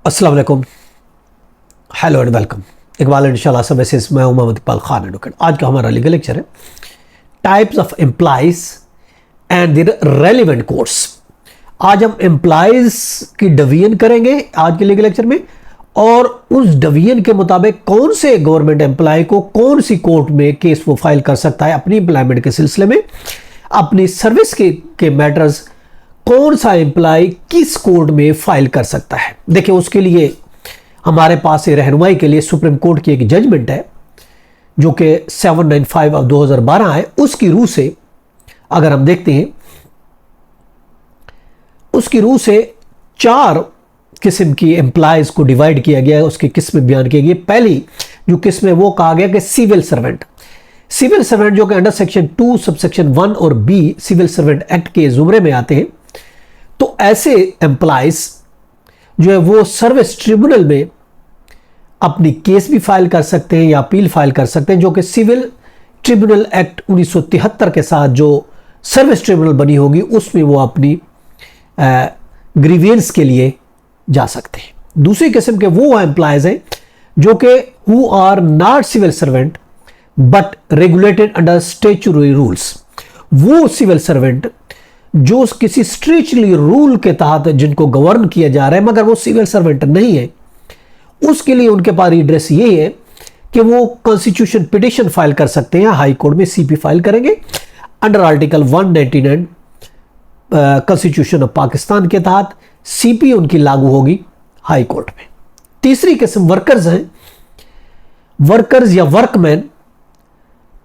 अस्सलाम वालेकुम, hello and welcome. Iqbal इंशाल्लाह सर्विसेज, मैं मोहम्मद इकबाल खान एडवोकेट। आज का हमारा लीगल लेक्चर है types of employees and their relevant codes. आज हम एम्प्लॉइज की डिवीजन करेंगे आज के लीगल लेक्चर में, और उस डिवीजन के मुताबिक कौन से गवर्नमेंट एम्प्लॉय को कौन सी कोर्ट में केस वो फाइल कर सकता है अपनी एम्प्लॉयमेंट के सिलसिले में, अपनी सर्विस के मैटर्स कौन सा एम्प्लॉय किस कोर्ट में फाइल कर सकता है। देखिए, उसके लिए हमारे पास ये रहनुमाई के लिए सुप्रीम कोर्ट की एक जजमेंट है जो कि 795 ऑफ 2012 है। उसकी रूह से अगर हम देखते हैं, उसकी रूह से 4 किस्म की एम्प्लॉयज को डिवाइड किया गया है, उसकी किस्में बयान की गई। पहली जो किस्म है वो कहा गया कि सिविल सर्वेंट जो कि अंडर सेक्शन 2 सबसेक्शन 1 और बी सिविल सर्वेंट एक्ट के जुमरे में आते हैं। तो ऐसे एम्प्लॉइज जो है वो सर्विस ट्रिब्यूनल में अपनी केस भी फाइल कर सकते हैं या अपील फाइल कर सकते हैं, जो कि सिविल ट्रिब्यूनल एक्ट 1973 के साथ जो सर्विस ट्रिब्यूनल बनी होगी उसमें वो अपनी ग्रीवियंस के लिए जा सकते हैं। दूसरी किस्म के वो एम्प्लॉइज हैं जो कि who are not civil servant but regulated under statutory rules. वो सिविल सर्वेंट जो किसी स्ट्रेचुररी रूल के तहत जिनको गवर्न किया जा रहा है मगर वो सिविल सर्वेंट नहीं है, उसके लिए उनके पास एड्रेस ये है कि वो कॉन्स्टिट्यूशन पिटिशन फाइल कर सकते हैं, हाई कोर्ट में सीपी फाइल करेंगे under article 199 constitution of Pakistan के तहत सीपी उनकी लागू होगी हाई कोर्ट में। तीसरी किस्म वर्कर्स हैं, वर्कर्स या वर्कमैन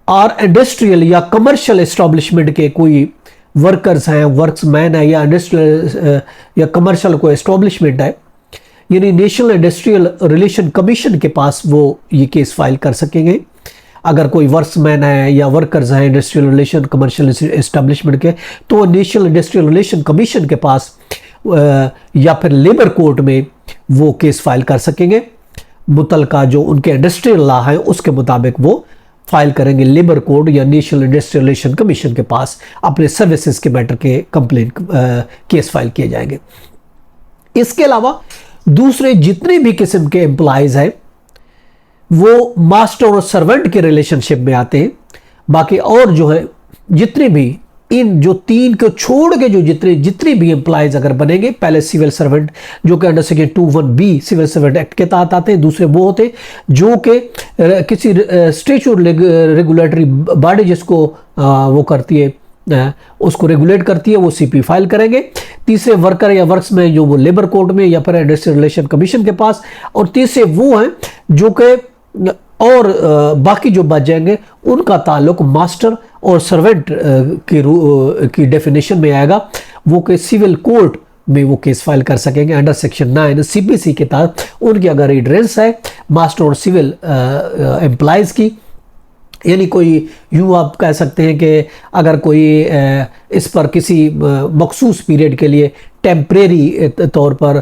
और इंडस्ट्रियल या कमर्शियल एस्टेब्लिशमेंट के कोई वर्कर्स हैं, वर्क्समैन है या इंडस्ट्रियल या कमर्शियल कोई एस्टेब्लिशमेंट है, यानी नेशनल इंडस्ट्रियल रिलेशन कमीशन के पास वो ये केस फाइल कर सकेंगे। अगर कोई वर्क्समैन है या वर्कर्स हैं इंडस्ट्रियल रिलेशन कमर्शियल एस्टेब्लिशमेंट के, तो वो नेशनल इंडस्ट्रियल रिलेशन कमीशन के पास या फिर लेबर कोर्ट में वो केस फाइल कर सकेंगे। मुतलका जो उनके इंडस्ट्रियल लॉ है उसके मुताबिक वो फाइल करेंगे लेबर कोड या नेशनल इंडस्ट्रियल रिलेशन कमीशन के पास, अपने सर्विसेज के मैटर के कंप्लेंट केस फाइल किए जाएंगे। इसके अलावा दूसरे जितने भी किस्म के एम्प्लॉइज हैं वो मास्टर और सर्वेंट के रिलेशनशिप में आते हैं। बाकी और जो है जितने भी इन जो 3 को छोड़ के जो जितने भी एम्प्लॉइज अगर बनेंगे, पहले सिविल सर्वेंट जो कि under section 21B civil servant act के तहत आते हैं, दूसरे वो होते हैं जो कि किसी स्टैट्यूटरी रेगुलेटरी बॉडी जिसको वो करती है उसको रेगुलेट करती है, वो सीपी फाइल करेंगे। तीसरे वर्कर या वर्क्स में जो वो लेबर कोर्ट में या फिर इंडस्ट्रियल रिलेशन कमीशन के पास, और तीसरे वो हैं जो कि और बाकी जो बच जाएंगे उनका ताल्लुक मास्टर और सर्वेंट की डेफिनेशन में आएगा, वो कि सिविल कोर्ट में वो केस फाइल कर सकेंगे अंडर सेक्शन 9 सीपीसी के तहत। उनकी अगर एड्रेस है मास्टर और सिविल एम्प्लॉइज की, यानी कोई यूँ आप कह सकते हैं कि अगर कोई इस पर किसी मखसूस पीरियड के लिए टेम्परेरी तौर पर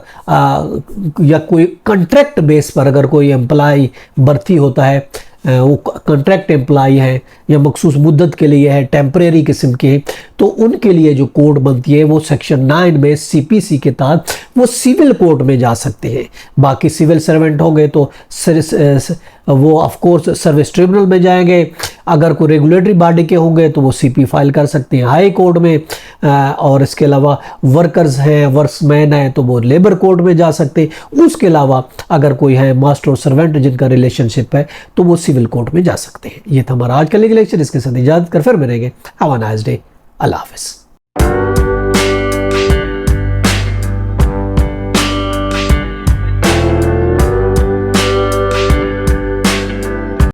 या कोई कॉन्ट्रैक्ट बेस पर अगर कोई एम्प्लॉय भर्ती होता है, वो कॉन्ट्रैक्ट एम्प्लॉय है या मखसूस मुद्दत के लिए है, टेम्परेरी किस्म के, तो उनके लिए जो कोड बनती है वो सेक्शन 9 में सीपीसी के तहत वो सिविल कोर्ट में जा सकते हैं। बाकी सिविल सर्वेंट होंगे तो वो ऑफ कोर्स सर्विस ट्रिब्यूनल में जाएंगे। अगर कोई रेगुलेटरी बॉडी के होंगे तो वो सीपी फाइल कर सकते हैं हाई कोर्ट में, और इसके अलावा वर्कर्स हैं वर्क्समैन हैं तो वो लेबर कोर्ट में जा सकते हैं। उसके अलावा अगर कोई है मास्टर और सर्वेंट जिनका रिलेशनशिप है तो वो सिविल कोर्ट में जा सकते हैं। ये था हमारा आज का लीगल लेक्चर। इसके साथ इजाजत कर फिर मिलेंगे। Have a nice day. अल्लाह हाफिज़।